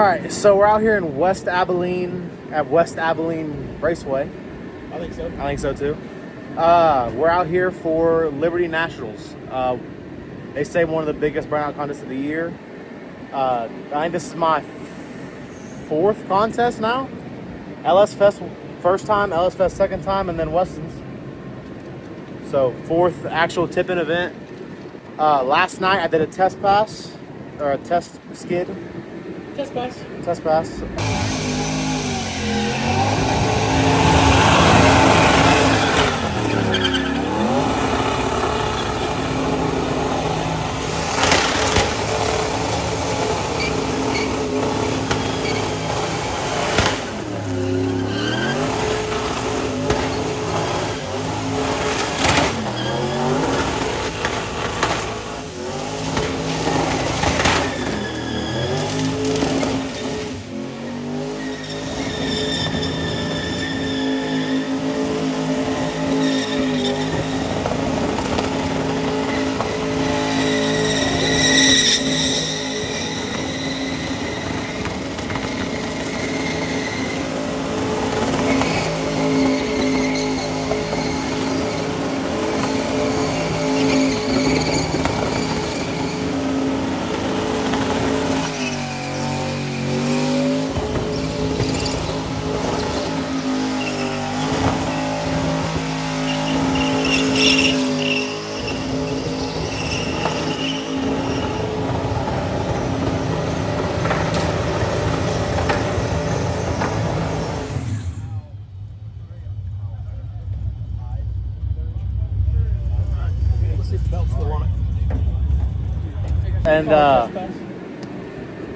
right, so we're out here in West Abilene at West Abilene Raceway. I think so. I think so too. We're out here for Liberty Nationals. They say one of the biggest burnout contests of the year. I think this is my fourth contest now. LS Fest first time, LS Fest second time, and then Weston's. So fourth actual tip-in event. Last night I did a test pass, or a test skid. Test pass. Test pass.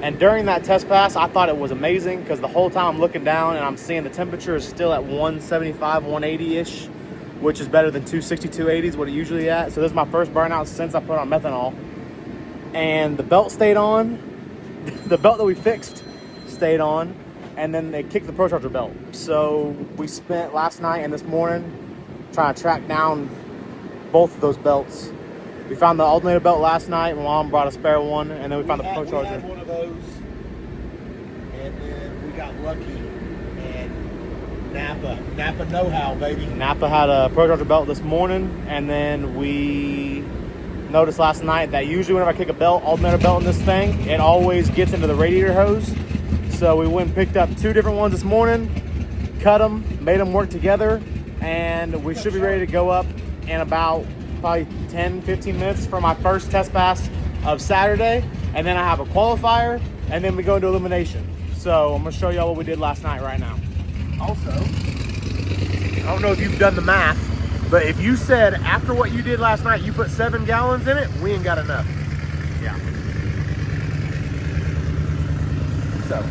And during that test pass, I thought it was amazing because the whole time I'm looking down and I'm seeing the temperature is still at 175, 180-ish, which is better than 260, 280 is what it usually at. So this is my first burnout since I put on methanol. And the belt stayed on. The belt that we fixed stayed on. And then they kicked the ProCharger belt. So we spent last night and this morning trying to track down both of those belts. We found the alternator belt last night. My mom brought a spare one, and then we found the ProCharger. We had one of those, and then we got lucky. And Napa know-how, baby. Napa had a ProCharger belt this morning, and then we noticed last night that usually whenever I kick a belt, alternator belt in this thing, it always gets into the radiator hose. So we went and picked up two different ones this morning, cut them, made them work together, and we should be ready to go up in about probably 10, 15 minutes for my first test pass of Saturday. And then I have a qualifier, and then we go into elimination. So I'm gonna show y'all what we did last night right now. Also, I don't know if you've done the math, but if you said after what you did last night, you put 7 gallons in it, we ain't got enough. Yeah. So,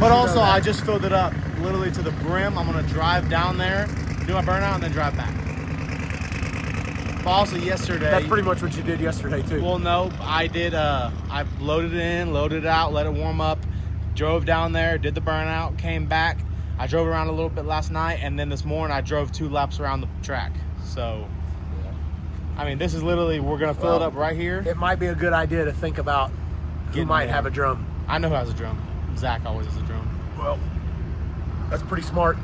But also I just filled it up literally to the brim. I'm gonna drive down there, do my burnout, and then drive back. But also yesterday... That's pretty much what you did yesterday too. Well, no, I did, I loaded it in, loaded it out, let it warm up, drove down there, did the burnout, came back. I drove around a little bit last night, and then this morning I drove 2 laps around the track. So, I mean, this is literally, we're gonna fill it up right here. It might be a good idea to think about who might have a drum. I know who has a drum. Zach always has a drum. Well, that's pretty smart.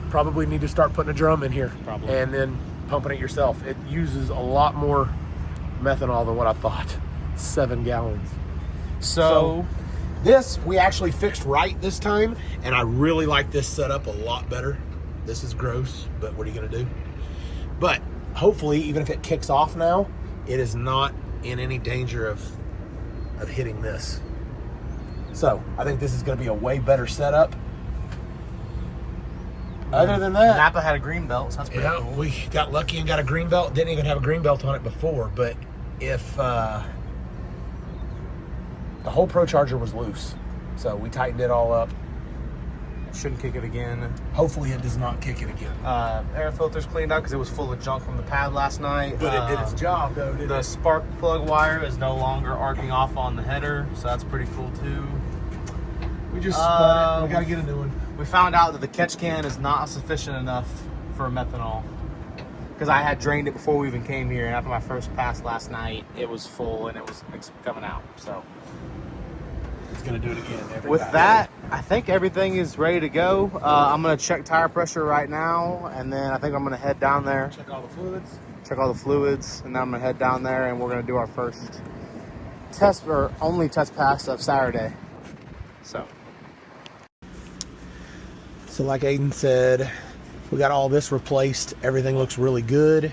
Probably need to start putting a drum in here. Probably. And then pumping it yourself. It uses a lot more methanol than what I thought. 7 gallons. So this we actually fixed right this time, and I really like this setup a lot better. This is gross, but what are you gonna do? But hopefully, even if it kicks off now, it is not in any danger of hitting this. So I think this is gonna be a way better setup. Other than that, Napa had a green belt, so that's pretty cool. we got lucky and got a green belt. Didn't even have a green belt on it before, but if the whole ProCharger was loose, so we tightened it all up. Shouldn't kick it again. Hopefully it does not kick it again. Air filter's cleaned out because it was full of junk from the pad last night. But it did its job though, didn't The it? spark plug wire is no longer arcing off on the header, so that's pretty cool too. We just spun it. We gotta get a new one. We found out that the catch can is not sufficient enough for methanol. Because I had drained it before we even came here, and after my first pass last night, it was full and it was coming out. So it's going to do it again. With that, I think everything is ready to go. I'm going to check tire pressure right now, and then I think I'm going to head down there. Check all the fluids. Check all the fluids, and then I'm going to head down there, and we're going to do our first test, or only test pass of Saturday. So like Aiden said, we got all this replaced. Everything looks really good.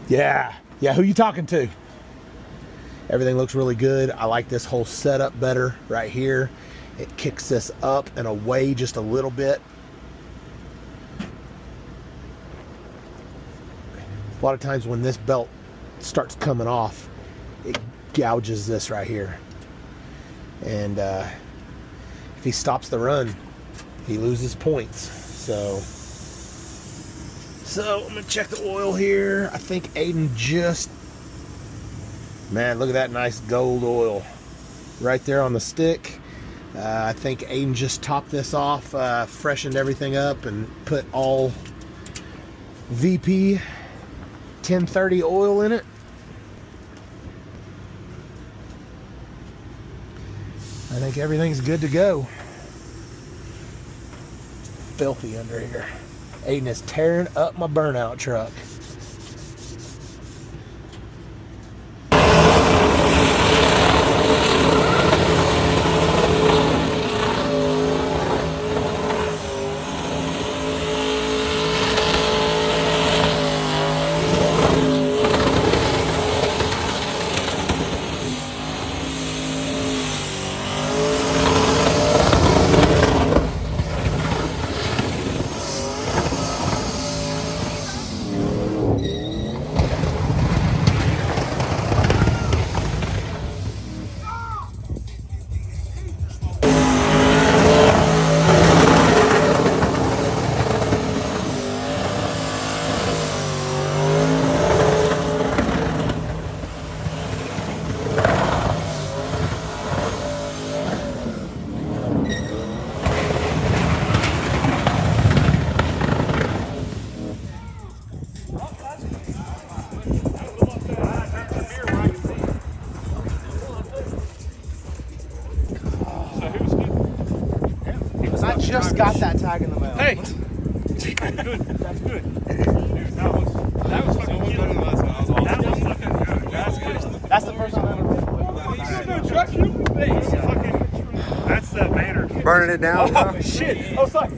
Yeah, who you talking to? Everything looks really good. I like this whole setup better right here. It kicks this up and away just a little bit. A lot of times when this belt starts coming off, it gouges this right here. And if he stops the run, he loses points. So I'm gonna check the oil here. I think Aiden just, man, look at that nice gold oil right there on the stick. I think Aiden just topped this off, freshened everything up, and put all VP 1030 oil in it. I think everything's good to go. Filthy under here. Aiden is tearing up my Burnout truck. just got that tag in the mail. Hey! That's good. That's good. Dude, that was fucking killing me last night. That was fucking good. That's good. That's the first time I ever been. That's the banner. Burning it down. Oh, shit. Oh, sorry.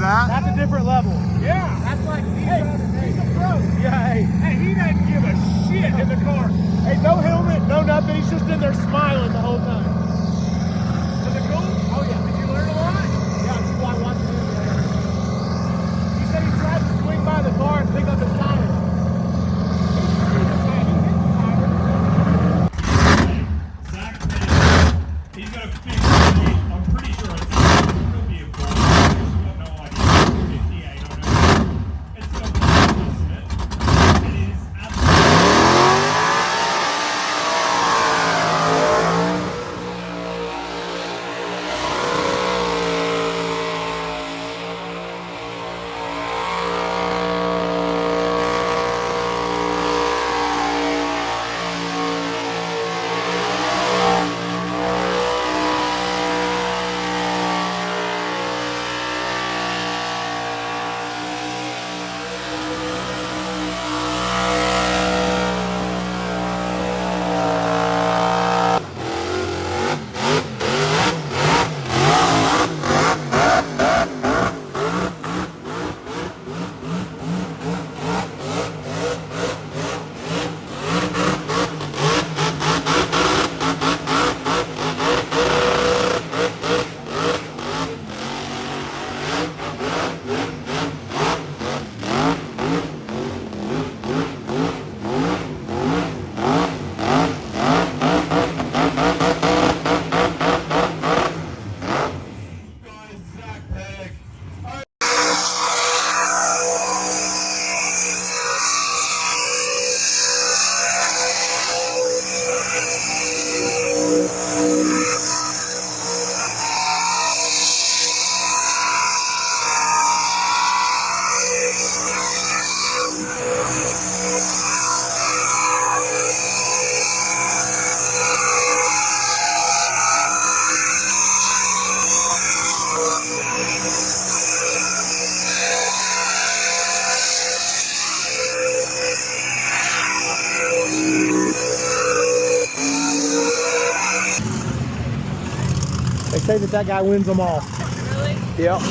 that? That's a different level. Yeah. That's like, He's a pro. yeah, hey. Hey, he doesn't give a shit in the car. Hey, no helmet, no nothing. He's just in there smiling the whole time. Was it cool? Oh yeah. Did you learn a lot? Yeah, that's why I watched the video. He said he tried to swing by the car and pick up his tires. Zach said he's got a big weight. I'm pretty sure it's he'll be a goal. You have no idea. 50, I don't know. It's still an estimate. It is absolutely. They say that guy wins them all. Really? Yep.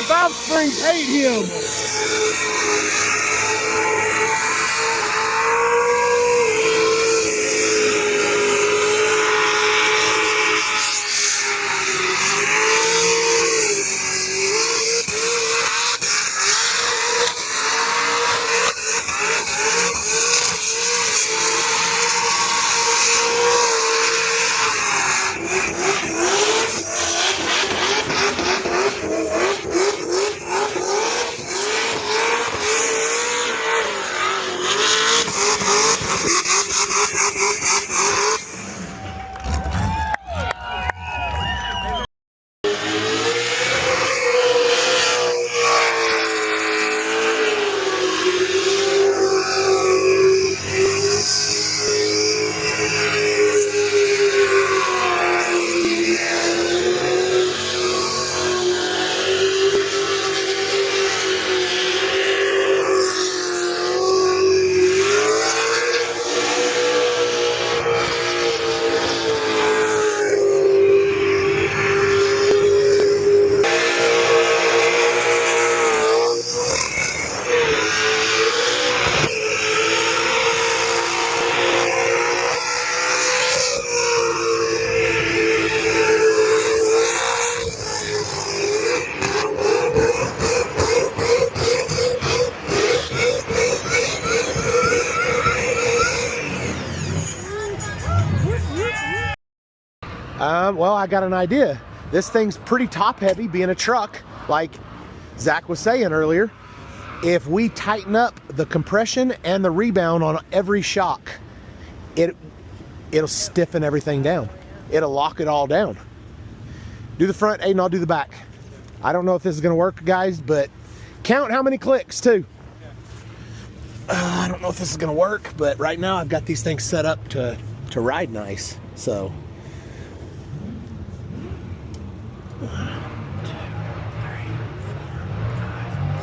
Valve springs hate him. Well, I got an idea. This thing's pretty top heavy, being a truck, like Zach was saying earlier. If we tighten up the compression and the rebound on every shock, it'll stiffen everything down. It'll lock it all down. Do the front, Aiden, I'll do the back. I don't know if this is gonna work, guys, but count how many clicks too. I don't know if this is gonna work, but right now I've got these things set up to ride nice, so. 1, 2, 3, 4,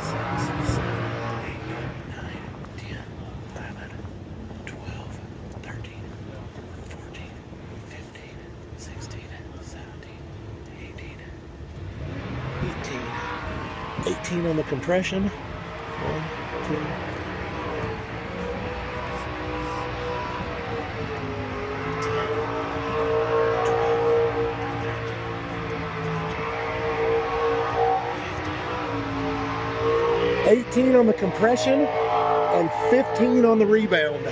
5, 6, 7, 8, 9, 10, 11, 12, 13, 14, 15, 16, 17, 18, 18 on the compression. 1, 2, 18 on the compression, and 15 on the rebound.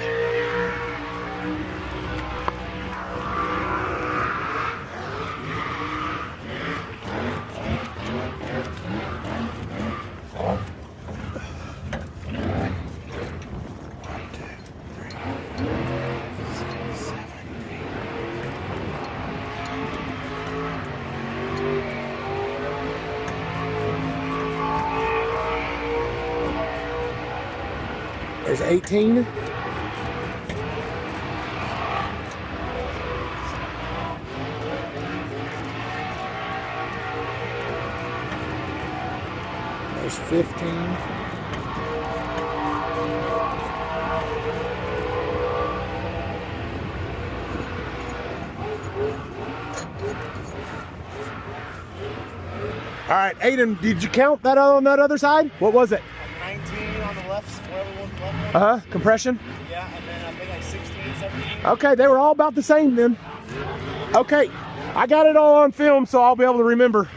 There's 18. There's 15. All right, Aiden, did you count that on that other side? What was it? 19 on the left, whatever was left. Compression? Yeah, and then I think like 16, 17. Okay, they were all about the same then. Okay, I got it all on film, so I'll be able to remember.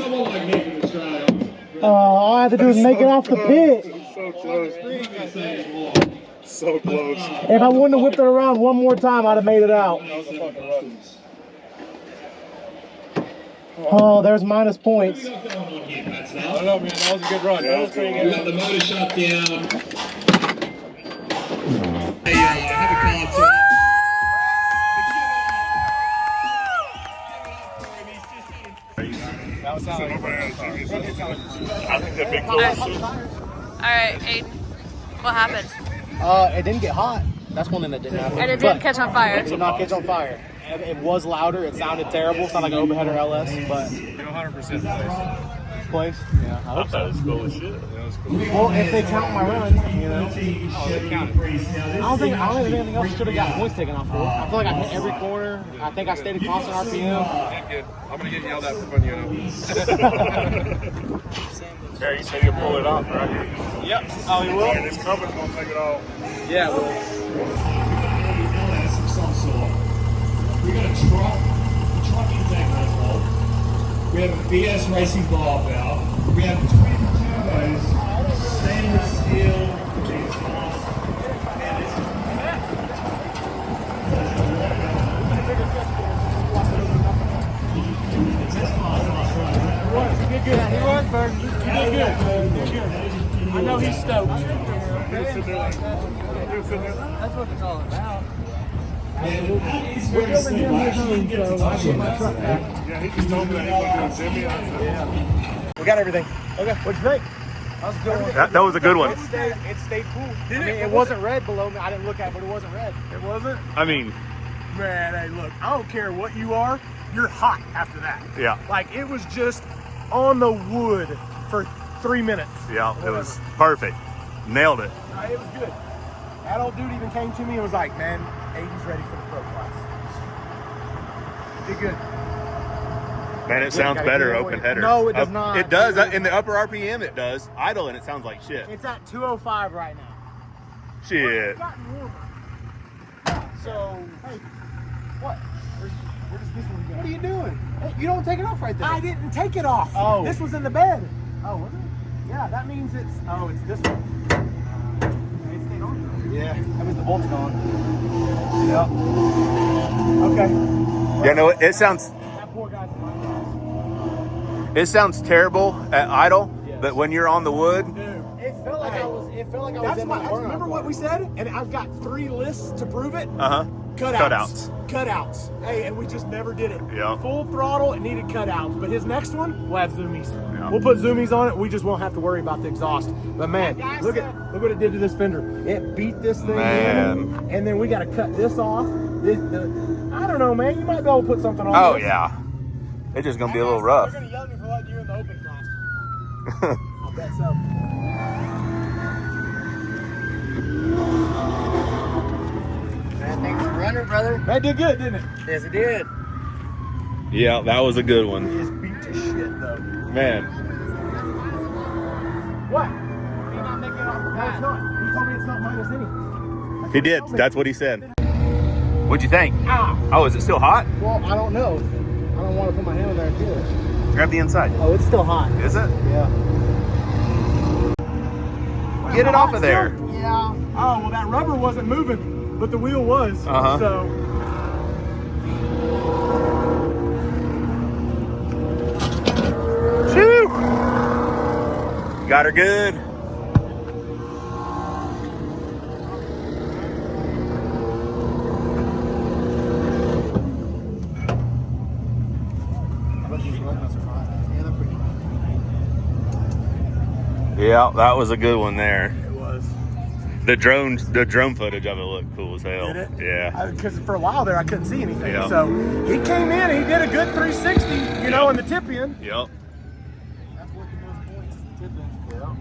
someone like me from Australia. All I have to do is make it off the pit. So close. So close. If I wouldn't have whipped it around one more time, I'd have made it out. Oh, there's minus points. I don't know, man. That was a good run. That was pretty We good. got the motor shut down. Hey, have a concert. That was solid. I think that big All right, Aiden, what happened? It didn't get hot. That's one thing that didn't happen. And it didn't catch on fire. It did not catch on fire. It was louder. It sounded terrible. It sounded like an overhead or LS, but 100% placed. Yeah, I hope so. That was cool as shit. That was cool. Well, if they count my run, you know. Oh, they counted. I don't think anything else should have got points taken off for. I feel like I hit every corner. I think I stayed at constant RPM. Good. I'm gonna get yelled at for fun, you know. Yeah, you said you'll pull it off, right? Yep. Oh, he will? And this company's gonna take it off. Yeah, well. We got a truck intake hole. We have a BS racing bar valve. We have 20 turbos, stainless steel. He was, but he did good. I know he's stoked. He was sitting there like, That's what it's all about. Yeah, he's very simple. Actually, he gets to touch on that. yeah, he just told me that he wasn't doing Jimmy. We got everything. Okay, what'd you think? That was a good one. That was a good one. It stayed cool. I mean, it wasn't red below me. I didn't look at it, but it wasn't red. It wasn't? I mean, Man, hey, look, I don't care what you are, you're hot after that. yeah, Like, it was just on the wood for 3 minutes. yeah, it was perfect. Nailed it. It was good. That old dude even came to me and was like, man, Aiden's ready for the pro class. Did good. Man, it sounds better open header. No, it does not. It does. In the upper RPM, it does. Idle, and it sounds like shit. It's at 205 right now. Shit. It's gotten warmer. So, hey, what? Where does this one go? What are you doing? Hey, you don't take it off right there. I didn't take it off. Oh. This was in the bed. Oh, was it? Yeah, that means it's, oh, it's this one. It stayed on. Yeah. That means the bolt's gone. Yeah. Okay. Yeah, no, it sounds That poor guy's in my class. it sounds terrible at idle, but when you're on the wood, It felt like I was. It felt like I was That's in why, my burnout. remember what we said? And I've got 3 lists to prove it. Cutouts. Cutouts. Hey, and we just never did it. Yeah. Full throttle, it needed cutouts. But his next one, we'll have zoomies. Yeah. We'll put zoomies on it. We just won't have to worry about the exhaust. But man, look what it did to this fender. It beat this thing Man. in. And then we got to cut this off. I don't know, man. You might be able to put something on oh this. yeah, it's just gonna be a little rough. They're gonna yell at me for letting you in the open class. I'll bet so. Thanks for running, brother. That did good, didn't it? Yes, it did. Yeah, that was a good He one, is beat to shit, though. man. What? You're not making it off the No, it's not. He told me it's not minus any. He did. That's what he said. What'd you think? Ah. Oh, is it still hot? Well, I don't know. I don't want to put my hand in there and feel it. Grab the inside. Oh, it's still hot. Is it? Yeah. Get it off of there. Yeah. Oh, well, that rubber wasn't moving, but the wheel was. Uh-huh. So. Shoo! Got her good. Yeah, that was a good one there. It was. The drone footage of it looked cool as hell. Did it? Yeah. Because for a while there, I couldn't see anything. Yeah. So he came in, he did a good 360, you know, in the tip in. Yep. That's worth the most points. Is the tip in. Yeah.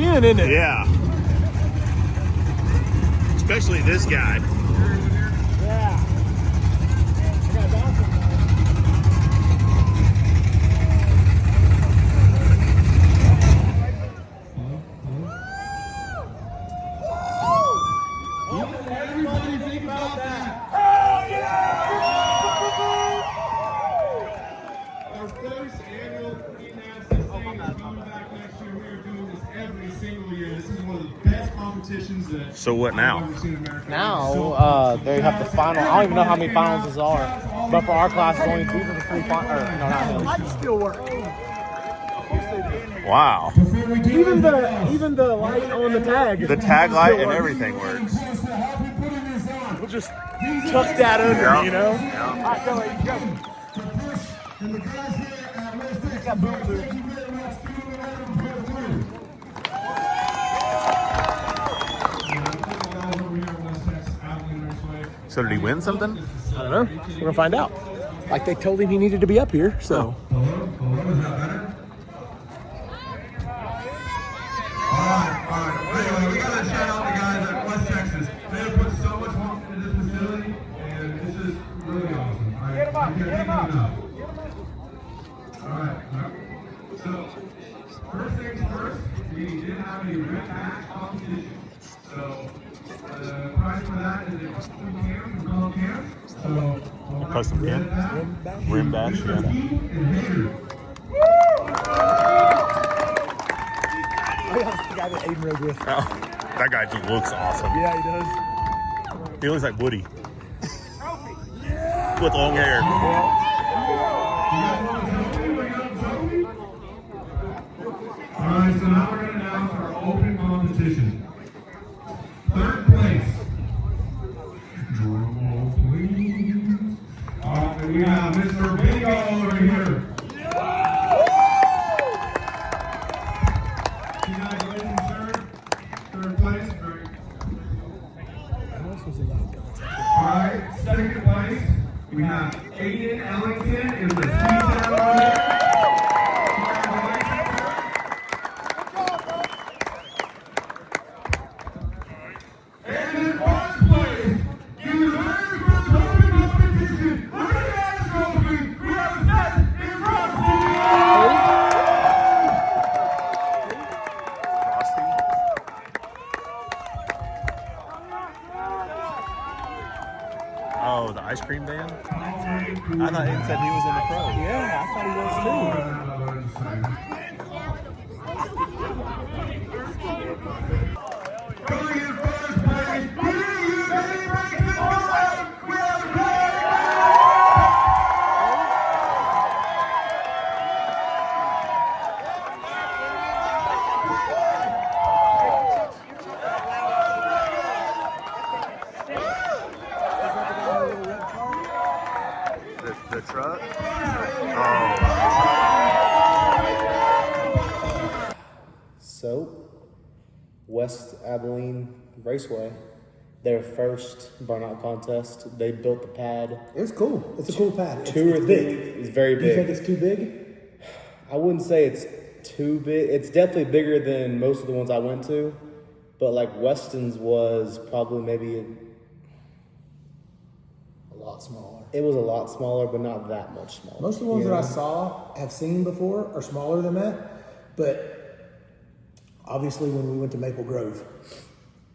in, isn't it? Yeah. Especially this guy. Yeah. That guy's awesome. Everybody think about that. Our first annual Burnouts thing is coming back next year. We are doing this every single year. This is one of the best competitions that So what now? I've ever seen in America. Now, they have the final. I don't even know how many finals there are, but for our class, it's only 2 for the 3 finals. No, not really. Lights still work. Wow. Even the light on the tag. The tag light and everything works. We'll just tuck that under, Yeah. you know? Yeah. All right, go ahead, go. Got boom loops. So did he win something? I don't know. We're gonna find out. Like they told him he needed to be up here, so. Hello, is that better? All right. Anyway, we gotta shout out the guys at West Texas. They have put so much work into this facility, and this is really awesome. I can't thank them enough. All right. So, first things first, we did have a red patch competition. So, the prize for that is a custom cam from Call Cams. So, Custom cam? Rim bash, yeah. Oh, yeah, that's the guy that Aiden rode with. Oh, that guy just looks awesome. Yeah, he does. He looks like Woody. With long hair. Alright, so now we're going to announce our open competition. Third place. Drum roll, please. Alright, we have Mr. Bingo over here. Congratulations, sir. Third place. Alright, second place. We have Aiden Ellington in the C-Town over there. Oh, the ice cream van? I thought Aiden said he was in the pro. Yeah, I thought he was Coming in first place, we have The truck? Oh. So, West Abilene Raceway, their first burnout contest, they built the pad. It was cool. It's a cool pad. It's It's big. It's very Do you think big. it's too big? I wouldn't say it's too big. It's definitely bigger than most of the ones I went to, but like Weston's was probably maybe A lot smaller. it was a lot smaller, but not that much smaller. Most of the ones you that I know? have seen before are smaller than that, but obviously when we went to Maple Grove,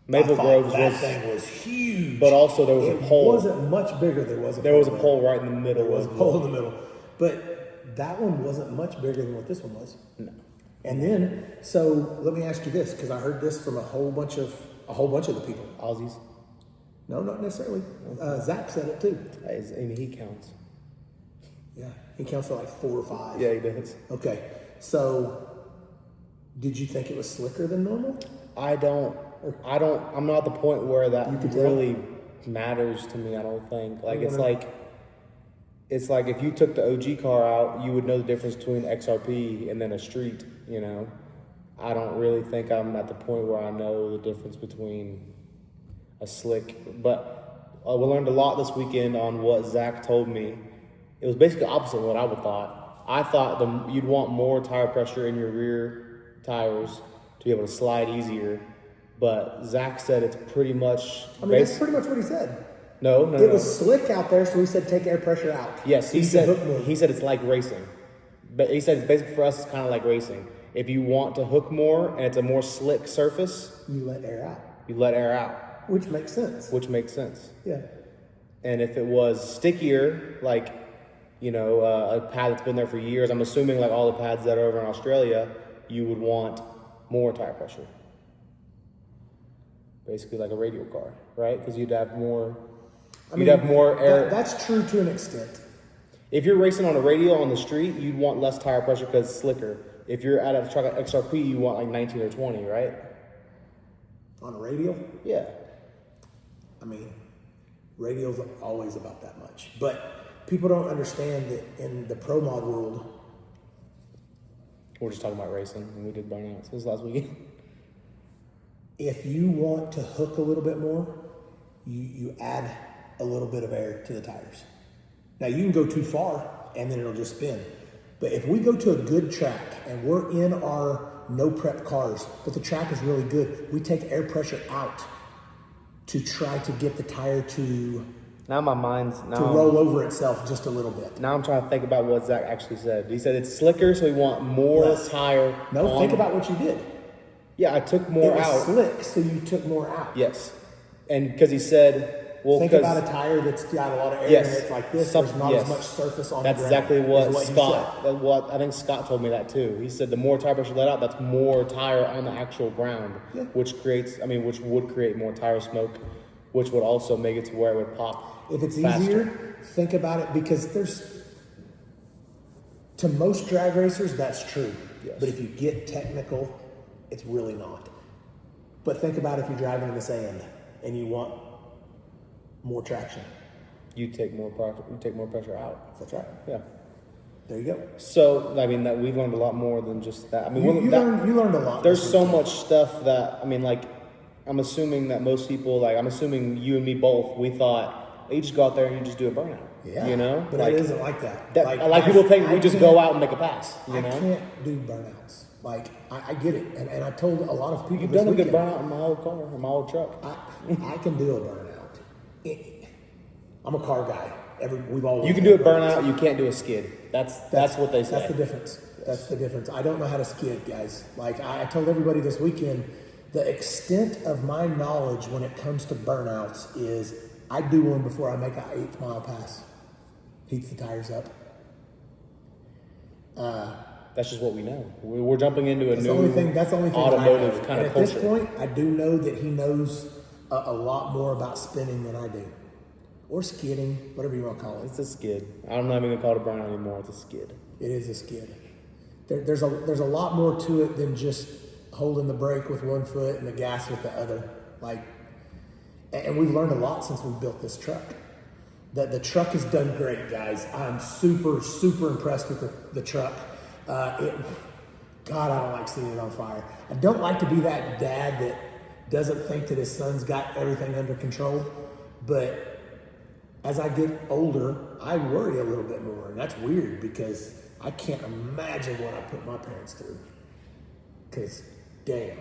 Maple Grove's that was, thing was huge. but also there was it a pole. wasn't much bigger. There was a pole right in the middle. There was a as pole well. in the middle, but that one wasn't much bigger than what this one was. No. And then, so let me ask you this, because I heard this from a whole bunch of the people. Aussies. No, not necessarily. Zach said it too. I mean, he counts. Yeah, he counts to like 4 or 5. Yeah, he does. Okay, so did you think it was slicker than normal? I'm not at the point where that You could tell? really matters to me. I don't think. Like it's like if you took the OG car out, you would know the difference between XRP and then a street. You know, I don't really think I'm at the point where I know the difference between a slick. But we learned a lot this weekend on what Zach told me. It was basically opposite of what I would thought. I thought you'd want more tire pressure in your rear tires to be able to slide easier. But Zach said it's pretty much. I mean, that's pretty much what he said. No. It was slick out there, so he said take air pressure out. Yes, so he said it's like racing. But he said it's basically for us, it's kind of like racing. If you want to hook more and it's a more slick surface, you let air out. You let air out. Which makes sense. Yeah. And if it was stickier, like, a pad that's been there for years, I'm assuming like all the pads that are over in Australia, you would want more tire pressure. Basically like a radial car, right? Because you'd have more air. That's true to an extent. If you're racing on a radial on the street, you'd want less tire pressure because it's slicker. If you're at a truck at XRP, you want like 19 or 20, right? On a radial? Yeah. I mean, radial's always about that much. But people don't understand that in the pro mod world. We're just talking about racing, and we did Burnouts. This was last weekend. If you want to hook a little bit more, you add a little bit of air to the tires. Now, you can go too far, and then it'll just spin. But if we go to a good track, and we're in our no-prep cars, but the track is really good, we take air pressure out to try to get the tire to roll over itself just a little bit. Now I'm trying to think about what Zach actually said. He said it's slicker, so we want more tire. No, think about what you did. Yeah, I took more out. It was slick, so you took more out. Yes. And because he said, think about a tire that's got a lot of air in it like this. There's not as much surface on That's the ground. exactly what Scott, I think Scott told me that too. He said the more tire pressure let out, that's more tire on the actual ground, which would create more tire smoke, which would also make it to where it would pop. If it's easier, think about it, because to most drag racers, that's true. Yes. But if you get technical, it's really not. But think about if you're driving in the sand and you want more traction. You take more pressure out. That's right. Yeah. There you go. So, I mean, that we've learned a lot more than just that. I mean, you learned a lot. There's so much stuff that, I mean, like, I'm assuming that most people, I'm assuming you and me both, we thought, you just go out there and you just do a burnout. Yeah. But it isn't like that. People think we just go out and make a pass. I can't do burnouts. I get it. And I told a lot of people You've done a good burnout in my old car, in my old truck. I can do a burnout. I'm a car guy. You can do a burnout, you can't do a skid. That's what they say. That's the difference. That's the difference. I don't know how to skid, guys. I told everybody this weekend, the extent of my knowledge when it comes to burnouts is I do one before I make an 8th mile pass. Heats the tires up. That's just what we know. We're jumping into that's the only thing automotive kind of culture. At this point, I do know that he knows a lot more about spinning than I do. Or skidding, whatever you want to call it. It's a skid. I'm not even going to call it a burnout anymore. It's a skid. It is a skid. There's a lot more to it than just holding the brake with one foot and the gas with the other. And we've learned a lot since we built this truck. The truck has done great, guys. I'm super, super impressed with the truck. God, I don't like seeing it on fire. I don't like to be that dad that doesn't think that his son's got everything under control. But as I get older, I worry a little bit more. And that's weird because I can't imagine what I put my parents through. Because, damn.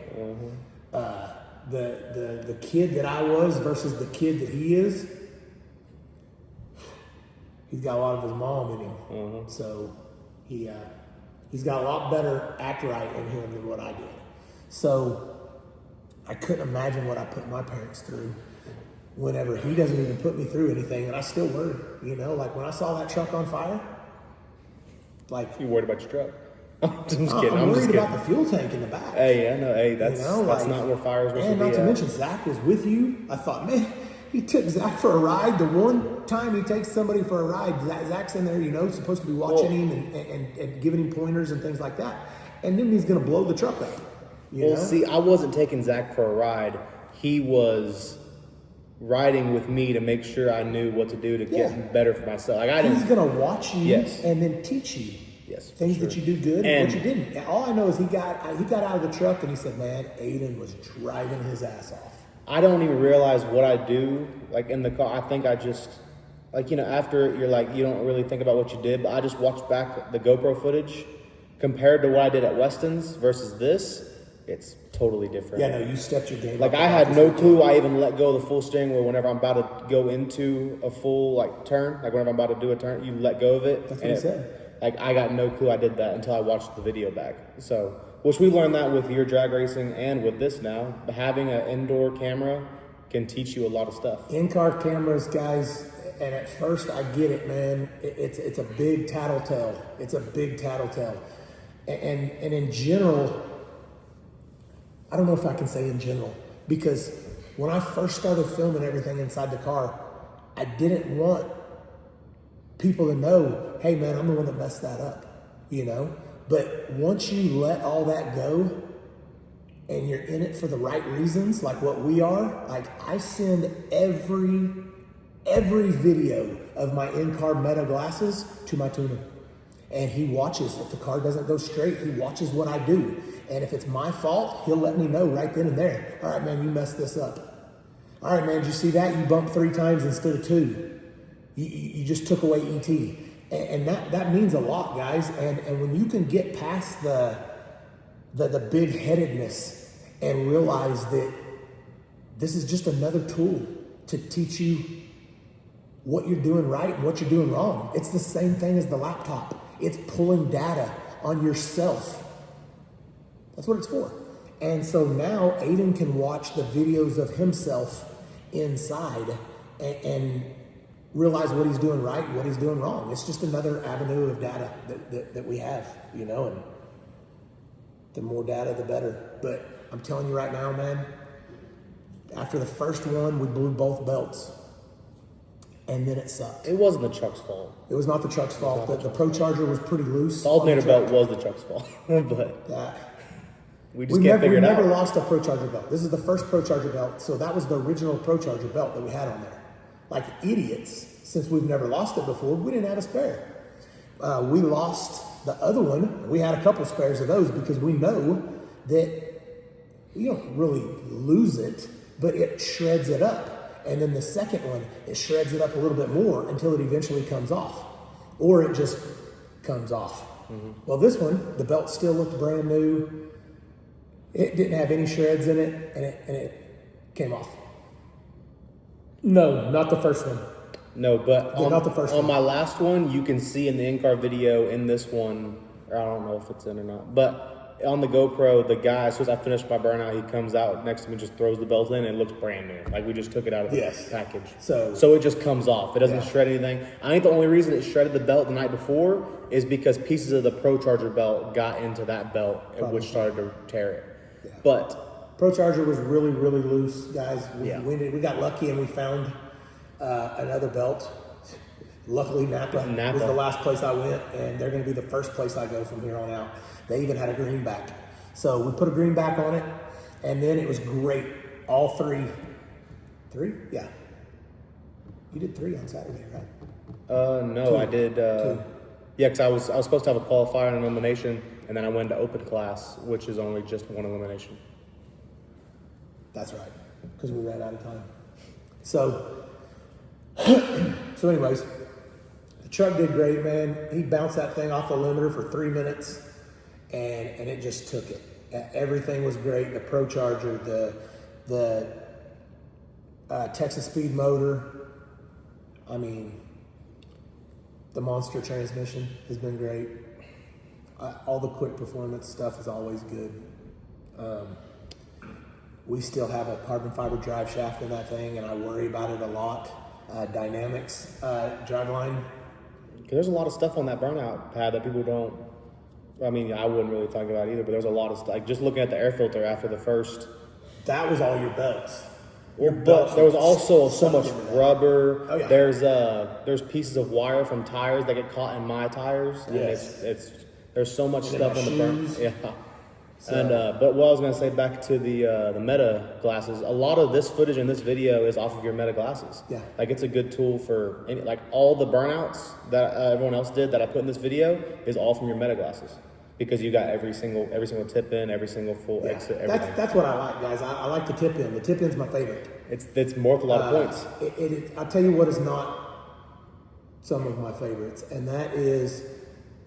The kid that I was versus the kid that he is, he's got a lot of his mom in him. So he's got a lot better act right in him than what I did. So I couldn't imagine what I put my parents through whenever he doesn't even put me through anything, and I still worry. When I saw that truck on fire, you worried about your truck? I'm just kidding. I'm worried about the fuel tank in the back. Hey, I know. Hey, that's not where fire is supposed to be. And not to mention, Zach was with you. I thought, man, he took Zach for a ride. The one time he takes somebody for a ride, Zach's in there, supposed to be watching him and giving him pointers and things like that. And then he's going to blow the truck up. See, I wasn't taking Zach for a ride. He was riding with me to make sure I knew what to do to get better for myself. He's going to watch you and then teach you things that you do good and what you didn't. And all I know is he got out of the truck and he said, man, Aiden was driving his ass off. I don't even realize what I do in the car. I think I just after you're you don't really think about what you did, but I just watched back the GoPro footage compared to what I did at Weston's versus this. it's totally different. Yeah, no, you stepped your game Like up. I had no clue. I even let go of the full steering wheel whenever I'm about to go into a full like turn. Like whenever I'm about to do a turn, you let go of it. That's what he said. Like I got no clue I did that until I watched the video back. So, which we learned that with your drag racing and with this now. Having an indoor camera can teach you a lot of stuff. In-car cameras, guys, and at first I get it, man. It's a big tattletale. It's a big tattletale. And in general, I don't know if I can say in general, because when I first started filming everything inside the car, I didn't want people to know, hey man, I'm the one that messed that up, you know? But once you let all that go and you're in it for the right reasons, like what we are, like I send every video of my in-car meta glasses to my tuner. And he watches. If the car doesn't go straight, he watches what I do. And if it's my fault, he'll let me know right then and there. All right, man, you messed this up. All right, man, did you see that? You bumped 3 times instead of 2. You just took away ET. And that means a lot, guys. And when you can get past the big-headedness and realize that this is just another tool to teach you what you're doing right and what you're doing wrong. It's the same thing as the laptop. It's pulling data on yourself. That's what it's for. And so now Aiden can watch the videos of himself inside and realize what he's doing right and what he's doing wrong. It's just another avenue of data that we have, you know, and the more data, the better. But I'm telling you right now, man, after the first one, we blew both belts. And then it sucked. It wasn't the truck's fault. It was not the truck's fault. The Pro Charger was pretty loose. The alternator belt was the truck's fault, but we just can't figure it out. We never lost a Pro Charger belt. This is the first Pro Charger belt, so that was the original Pro Charger belt that we had on there. Like idiots, since we've never lost it before, we didn't have a spare. We lost the other one. We had a couple spares of those because we know that you don't really lose it, but it shreds it up. And then the second one, it shreds it up a little bit more until it eventually comes off. Or it just comes off. Mm-hmm. Well, this one, the belt still looked brand new. It didn't have any shreds in it, and it came off. No, not the first one. No, but not the first on one. my last one, you can see in the in-car video in this one, or I don't know if it's in or not, but on the GoPro, the guy, as soon as I finished my burnout, he comes out next to me, just throws the belt in, and it looks brand new. Like we just took it out of the package. So it just comes off. It doesn't shred anything. I think the only reason it shredded the belt the night before is because pieces of the Pro Charger belt got into that belt, which started to tear it. Yeah. But Pro Charger was really, really loose, guys. We got lucky and we found another belt. Luckily, Napa was the last place I went, and they're going to be the first place I go from here on out. They even had a greenback. So we put a greenback on it, and then it was great. All 3. 3? Yeah. You did 3 on Saturday, right? No, 2. I did. 2. Yeah, because I was supposed to have a qualifier and an elimination, and then I went to open class, which is only just 1 elimination. That's right, because we ran out of time. So anyways, the truck did great, man. He bounced that thing off the limiter for 3 minutes, and it just took it. Everything was great. The Pro Charger, the Texas Speed motor. I mean, the Monster transmission has been great. All the quick performance stuff is always good. We still have a carbon fiber drive shaft in that thing, and I worry about it a lot. Dynamics driveline. There's a lot of stuff on that burnout pad that people don't. I mean, I wouldn't really talk about either, but there's a lot of stuff. Like just looking at the air filter after the first. That was all your belts. But there was also so much rubber. Oh, yeah. There's pieces of wire from tires that get caught in my tires. And there's so much stuff on the burn. Yeah. So. And but what I was gonna say back to the Meta glasses, a lot of this footage in this video is off of your Meta glasses. Yeah. Like it's a good tool for like all the burnouts that everyone else did that I put in this video is all from your Meta glasses. Because you got every single tip in, every single full exit, everything. That's what I like, guys. I like the tip in. The tip in's my favorite. It's worth a lot of points. I'll tell you what is not some of my favorites, and that is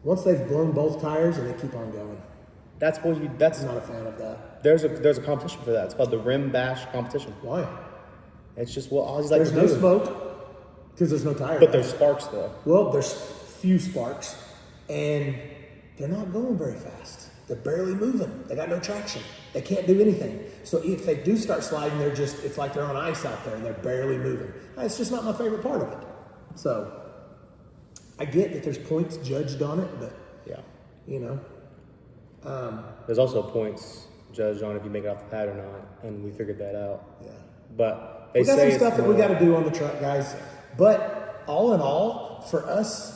once they've blown both tires and they keep on going. That's what you. That's Not a fan of that. There's a competition for that. It's called the Rim Bash competition. Why? It's just what Aussies like There's to no do. smoke because there's no tire. But there's sparks though. Well, there's few sparks, and they're not going very fast. They're barely moving. They got no traction. They can't do anything. So if they do start sliding, it's like they're on ice out there and they're barely moving. It's just not my favorite part of it. So I get that there's points judged on it, but Yeah. you know, There's also points judged on if you make it off the pad or not, and we figured that out. yeah. But they We got say some it's stuff that we more- got to do on the truck, guys. But all in all, for us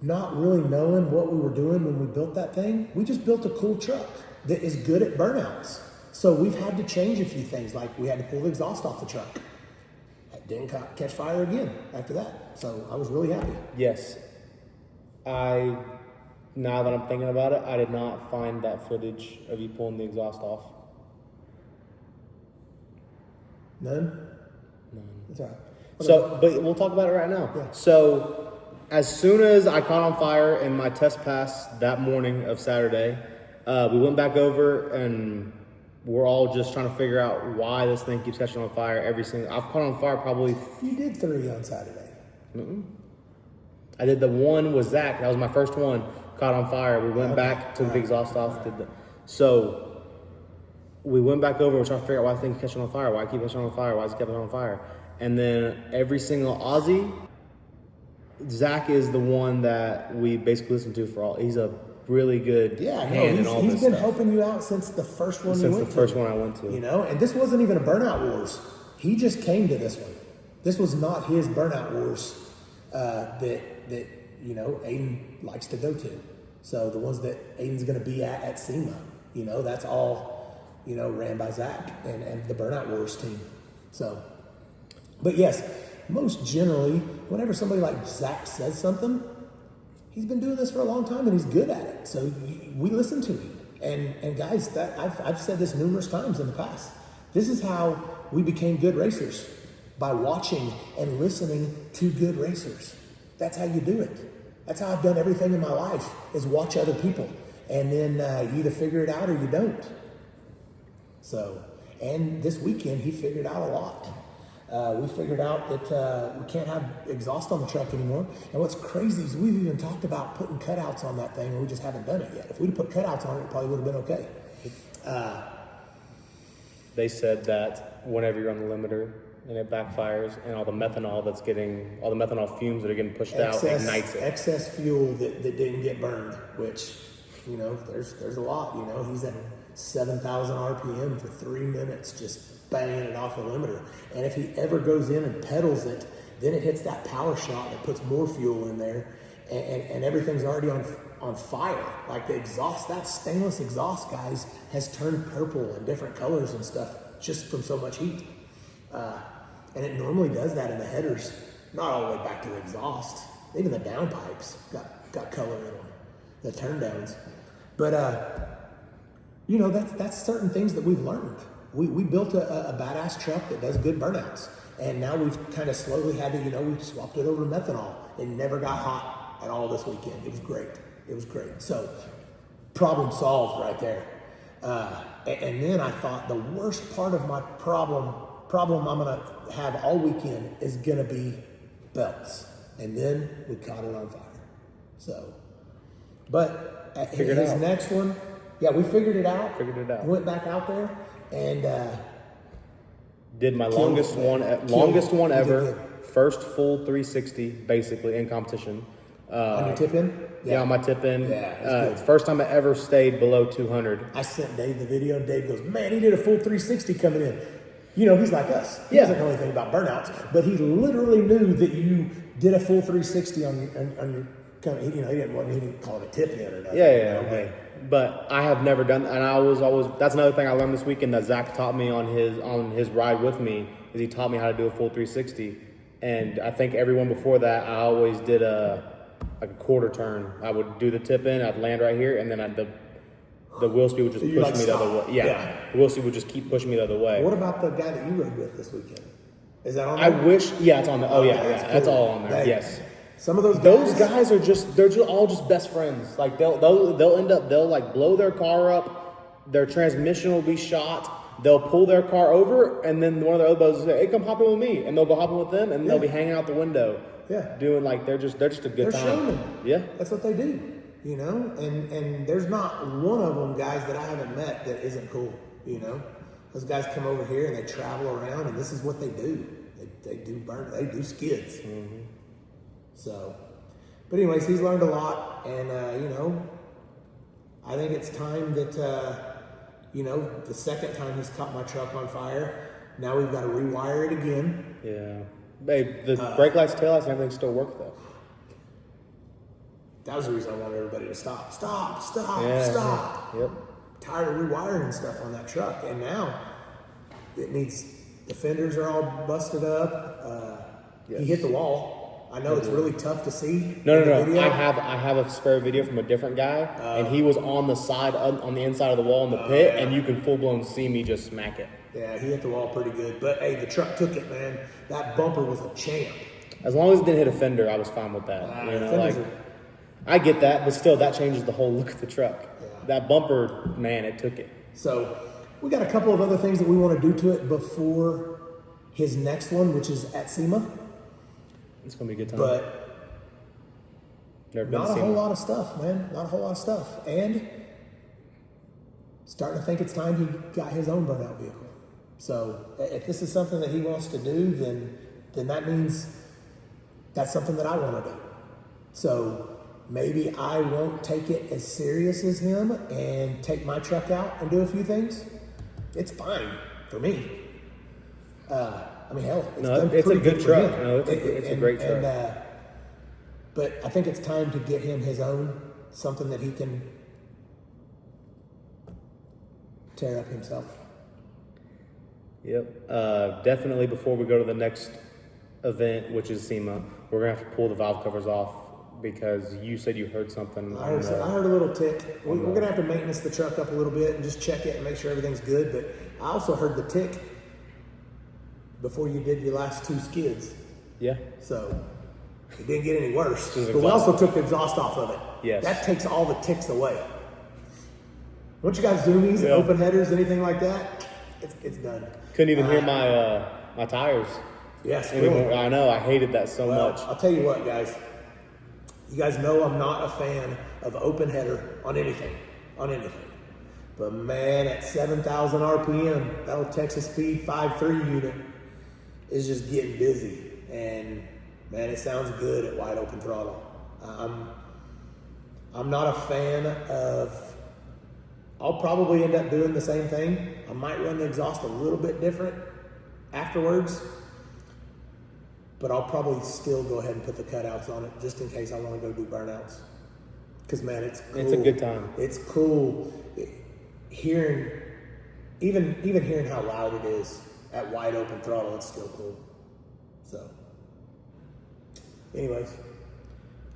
not really knowing what we were doing when we built that thing, we just built a cool truck that is good at burnouts. So we've had to change a few things, like we had to pull the exhaust off the truck. It didn't catch fire again after that. So I was really happy. Yes. Now that I'm thinking about it, I did not find that footage of you pulling the exhaust off. None? That's all right. So, but we'll talk about it right now. Yeah. So, as soon as I caught on fire in my test pass that morning of Saturday, we went back over and we're all just trying to figure out why this thing keeps catching on fire every single. I've caught on fire probably. You did 3 on Saturday. I did the one with Zach. That was my first one. Caught on fire. We went back, took the exhaust off. So we went back over. We're trying to figure out why the thing's catching on fire. Why it keep catching on fire? Why is it catching on fire? And then every single Aussie, Zach is the one that we basically listen to for all. He's a really good hand in all he's this been stuff. helping you out since the first one Since the first one I went to. You know, and this wasn't even a Burnout Wars. He just came to this one. This was not his Burnout Wars that you know Aiden likes to go to. So the ones that Aiden's going to be at SEMA, you know, that's all, you know, ran by Zach and the Burnout Wars team. So, but yes, most generally, whenever somebody like Zach says something, he's been doing this for a long time and he's good at it. So we listen to him. And guys, that I've said this numerous times in the past. This is how we became good racers, by watching and listening to good racers. That's how you do it. That's how I've done everything in my life, is watch other people. And then you either figure it out or you don't. So, and this weekend he figured out a lot. We figured out that we can't have exhaust on the truck anymore. And what's crazy is we've even talked about putting cutouts on that thing, and we just haven't done it yet. If we'd have put cutouts on it, it probably would have been okay. They said that whenever you're on the limiter and it backfires, and all the methanol fumes that are getting pushed out ignites it. Excess fuel that didn't get burned, which, you know, there's a lot. You know, he's at 7,000 RPM for 3 minutes, just banging it off the limiter. And if he ever goes in and pedals it, then it hits that power shot that puts more fuel in there, and everything's already on fire. Like the exhaust, that stainless exhaust, guys, has turned purple and different colors and stuff just from so much heat. And it normally does that in the headers, not all the way back to the exhaust. Even the downpipes got color in them, the turn downs. But you know, that's certain things that we've learned. We built a badass truck that does good burnouts, and now we've kind of slowly had to, you know, we've swapped it over to methanol. It never got hot at all this weekend. It was great. It was great. So problem solved right there. And then I thought the worst part of my problem I'm gonna have all weekend is gonna be belts. And then we caught it on fire. So, but Figured it his out. next one, yeah, we figured it out. Figured it out. Went back out there and Did my Killed longest it, man. one, Killed longest it. one You did ever. good. First full 360, basically in competition. on your tip in. Yeah, on my tip in. Yeah, it's good. First time I ever stayed below 200. I sent Dave the video, and Dave goes, "Man, he did a full 360 coming in." You know, he's like us. He Yeah. doesn't know anything about burnouts, but he literally knew that you did a full 360 on your. You know, he didn't call it a tip in or nothing. Yeah, you know, hey. But I have never done that, and I was always. That's another thing I learned this weekend that Zach taught me on his ride with me. Is he taught me how to do a full 360, and I think everyone before that I always did a quarter turn. I would do the tip in, I'd land right here, and then the wheel speed would just You push like me the other stop. way. Yeah, Yeah. the wheel speed would just keep pushing me the other way. What about the guy that you rode with this weekend? Is that on I there? wish. Yeah, it's on the. Oh yeah, Okay, yeah, that's cool. all on there. That- Yes. Some of those guys are they're just all just best friends. Like they'll like blow their car up, their transmission will be shot, they'll pull their car over, and then one of their other buddies will say, hey, come hop in with me, and they'll go hopping with them, and they'll be hanging out the window. Yeah. Doing like they're just a good time. Showmen. Yeah. That's what they do. You know? And there's not one of them guys that I haven't met that isn't cool, you know? Those guys come over here and they travel around, and this is what they do. They do skids. Mm-hmm. So, but anyways, he's learned a lot, and you know, I think it's time that you know, the second time he's caught my truck on fire, now we've got to rewire it again. Yeah. Babe, the brake lights, tail lights, and everything still work though. That was the reason I wanted everybody to stop. Stop. Yeah. Yep. Tired of rewiring stuff on that truck, and now it needs, the fenders are all busted up. He hit the wall. I know it's really tough to see. No. I have a spare video from a different guy, and he was on the side, on the inside of the wall in the pit, and you can full blown see me just smack it. Yeah, he hit the wall pretty good. But hey, the truck took it, man. That bumper was a champ. As long as it didn't hit a fender, I was fine with that. You know, like, I get that, but still, that changes the whole look of the truck. Yeah. That bumper, man, it took it. So we got a couple of other things that we want to do to it before his next one, which is at SEMA. It's gonna be a good time. But not a whole lot of stuff, man. Not a whole lot of stuff. And starting to think it's time he got his own burnout vehicle. So if this is something that he wants to do, then that means that's something that I want to do. So maybe I won't take it as serious as him and take my truck out and do a few things. It's fine for me. I mean, hell, it's a good truck. No, it's a great truck. But I think it's time to get him his own, something that he can tear up himself. Yep. Definitely before we go to the next event, which is SEMA, we're going to have to pull the valve covers off because you said you heard something. I heard a little tick. We're going to have to maintenance the truck up a little bit and just check it and make sure everything's good. But I also heard the tick before you did your last two skids. Yeah. So it didn't get any worse. But we also took the exhaust off of it. Yes. That takes all the ticks away. Once you got zoomies, open headers, anything like that, it's done. Couldn't even hear my tires. Yes. Anymore. I know. I hated that so much. I'll tell you what, guys. You guys know I'm not a fan of open header on anything. But man, at 7,000 RPM, that old Texas Speed 5.3 unit is just getting busy. And man, it sounds good at wide open throttle. I'm not a fan of, I'll probably end up doing the same thing. I might run the exhaust a little bit different afterwards, but I'll probably still go ahead and put the cutouts on it just in case I want to go do burnouts. Because man, it's cool. It's a good time. It's cool hearing, even hearing how loud it is at wide open throttle. It's still cool. So, anyways,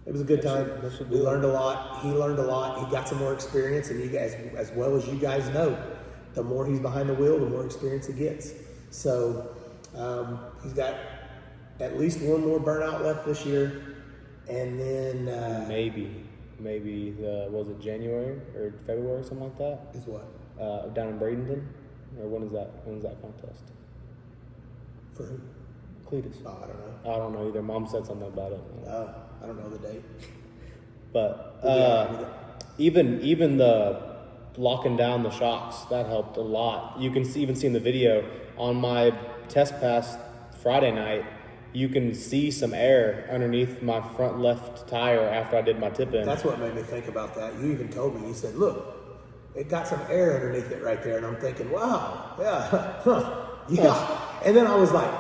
it was a good time. We learned a lot. He learned a lot. He got some more experience, and you guys, as well as you guys know, the more he's behind the wheel, the more experience he gets. So he's got at least one more burnout left this year, and then maybe was it January or February, something like that? Is what? Down in Bradenton, or when is that? When is that contest? For who? Cletus. Oh, I don't know. I don't know either. Mom said something about it. I don't know the date. But even the locking down the shocks, that helped a lot. You can even see in the video on my test pass Friday night, you can see some air underneath my front left tire after I did my tip in. That's what made me think about that. You even told me, you said, look, it got some air underneath it right there. And I'm thinking, wow, yeah. And then I was like,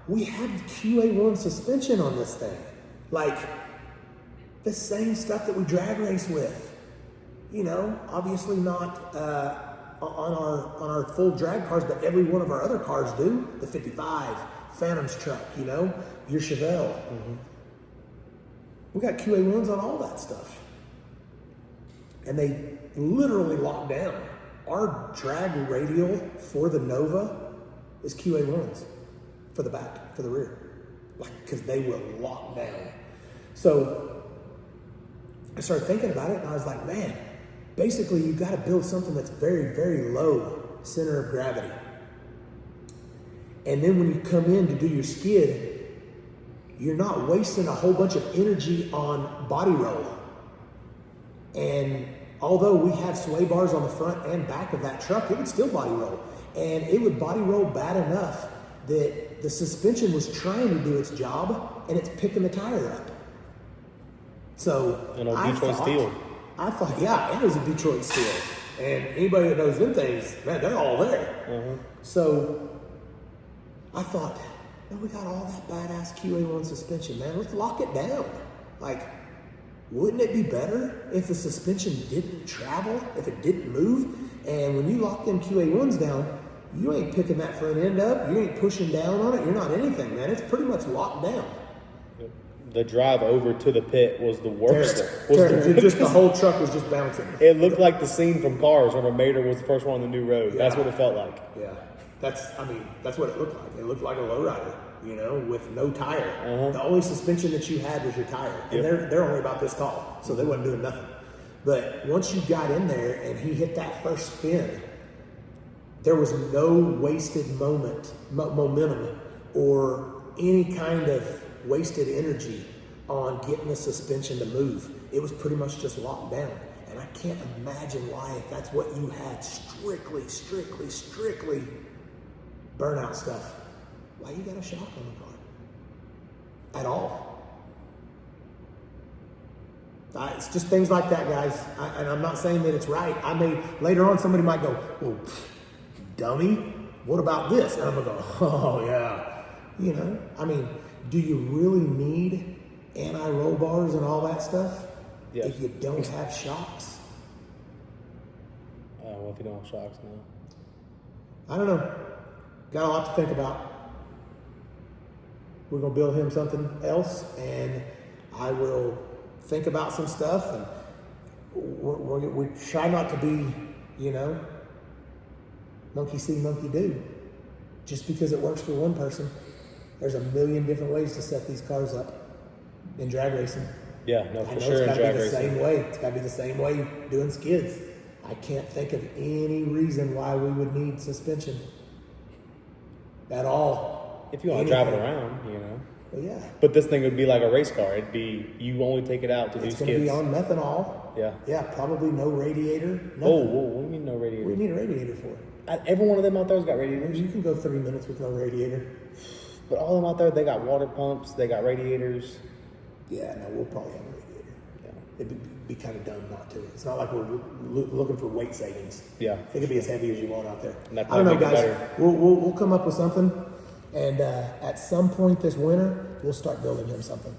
we have QA1 suspension on this thing. Like, the same stuff that we drag race with. You know, obviously not on our full drag cars, but every one of our other cars do. The 55, Phantom's truck, you know, your Chevelle. Mm-hmm. We got QA1s on all that stuff. And they literally lock down. Our drag radial for the Nova is QA1s for the back, for the rear. Like, because they will lock down. So I started thinking about it, and I was like, man, basically you got to build something that's very, very low center of gravity. And then when you come in to do your skid, you're not wasting a whole bunch of energy on body roll. And although we have sway bars on the front and back of that truck, it would still body roll. And it would body roll bad enough that the suspension was trying to do its job, and it's picking the tire up. So An old Detroit steel. I thought, yeah, it was a Detroit steel. And anybody that knows them things, man, they're all there. So I thought, man, we got all that badass QA1 suspension, man. Let's lock it down. Like, wouldn't it be better if the suspension didn't travel, if it didn't move? And when you lock them QA1s down, you ain't picking that front end up. You ain't pushing down on it. You're not anything, man. It's pretty much locked down. The drive over to the pit was the worst. Just the whole truck was just bouncing. It looked like the scene from Cars when Mater was the first one on the new road. That's what it felt like. Yeah, that's what it looked like. It looked like a lowrider, you know, with no tire. The only suspension that you had was your tire, and they're only about this tall, so they wasn't doing nothing. But once you got in there and he hit that first spin, there was no wasted momentum or any kind of wasted energy on getting the suspension to move. It was pretty much just locked down. And I can't imagine why, if that's what you had, strictly burnout stuff, why you got a shock on the car at all. It's just things like that, guys. And I'm not saying that it's right. I may, later on, somebody might go, well, dummy, what about this? And I'm gonna go, oh yeah. You know, I mean, do you really need anti-roll bars and all that stuff if you don't have shocks? Well, if you don't have shocks, no. I don't know. Got a lot to think about. We're gonna build him something else, and I will think about some stuff, and we try not to be, you know, monkey see, monkey do. Just because it works for one person, there's a million different ways to set these cars up in drag racing. Yeah, no, for I know sure. It's got to be the racing. same way. It's got to be the same way doing skids. I can't think of any reason why we would need suspension at all. If you want to drive it around, you know. Well, yeah. But this thing would be like a race car. It'd be, you only take it out to do skids. It's going to be on methanol. Yeah. Yeah, probably no radiator. Nothing. Oh, what do you mean no radiator? What do you need a radiator for? Every one of them out there's got radiators. You can go 3 minutes with no radiator. But all of them out there, they got water pumps, they got radiators. Yeah, no, we'll probably have a radiator. Yeah. It'd be kind of dumb not to. It's not like we're looking for weight savings. Yeah. It could be as heavy as you want out there. That I don't know, make it guys. better. We'll come up with something, and at some point this winter, we'll start building him something.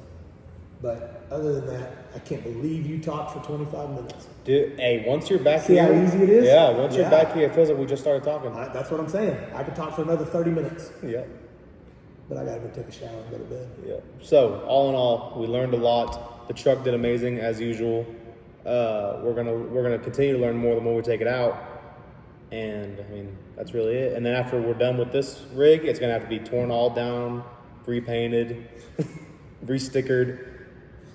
But other than that, I can't believe you talked for 25 minutes. Dude, hey, once you're back See here. how easy it is? Yeah, once you're back here, it feels like we just started talking. That's what I'm saying. I could talk for another 30 minutes. Yeah. But I gotta go take a shower and go to bed. Yeah. So, all in all, we learned a lot. The truck did amazing as usual. We're gonna continue to learn more the more we take it out. And I mean, that's really it. And then after we're done with this rig, it's gonna have to be torn all down, repainted, re-stickered,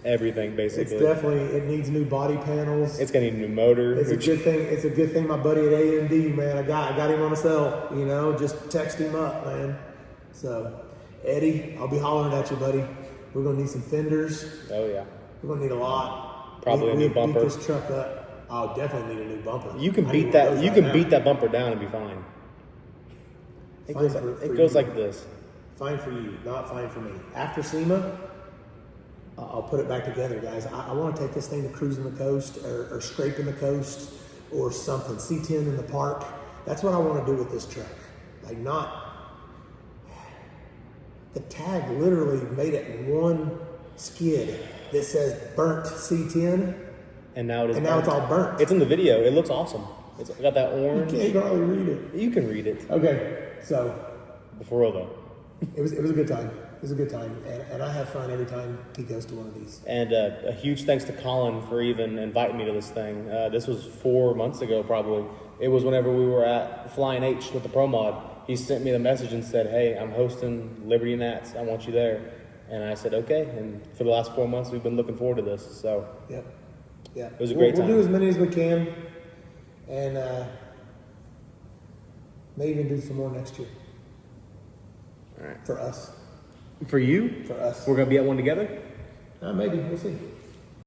everything basically. It's definitely, it needs new body panels. It's gonna need a new motor. It's a good thing. It's a good thing my buddy at A&D, man, I got him on a cell. You know, just text him up, man. So, Eddie, I'll be hollering at you, buddy. We're gonna need some fenders. Oh yeah. We're gonna need a lot. Probably a new bumper. Beat this truck up. I'll definitely need a new bumper. You can beat that. You can beat that bumper down and be fine. It goes like this. Fine for you, not fine for me. After SEMA, I'll put it back together, guys. I want to take this thing to cruising the coast or scraping the coast or something. C10 in the park. That's what I want to do with this truck. Like not. The tag literally made it one skid that says burnt C10. And now it is. And now it's all burnt. It's in the video. It looks awesome. It's got that orange. You can't hardly read it. You can read it. Okay, so. For real though. It was a good time. It was a good time, and I have fun every time he goes to one of these. And a huge thanks to Colin for even inviting me to this thing. This was 4 months ago, probably. It was whenever we were at Flying H with the Pro Mod. He sent me the message and said, "Hey, I'm hosting Liberty Nats. I want you there." And I said, okay. And for the last 4 months, we've been looking forward to this. So Yep. Yeah. It was a great time. We'll do as many as we can, and may even do some more next year. All right. For us. For you? For us. We're going to be at one together? Maybe. We'll see.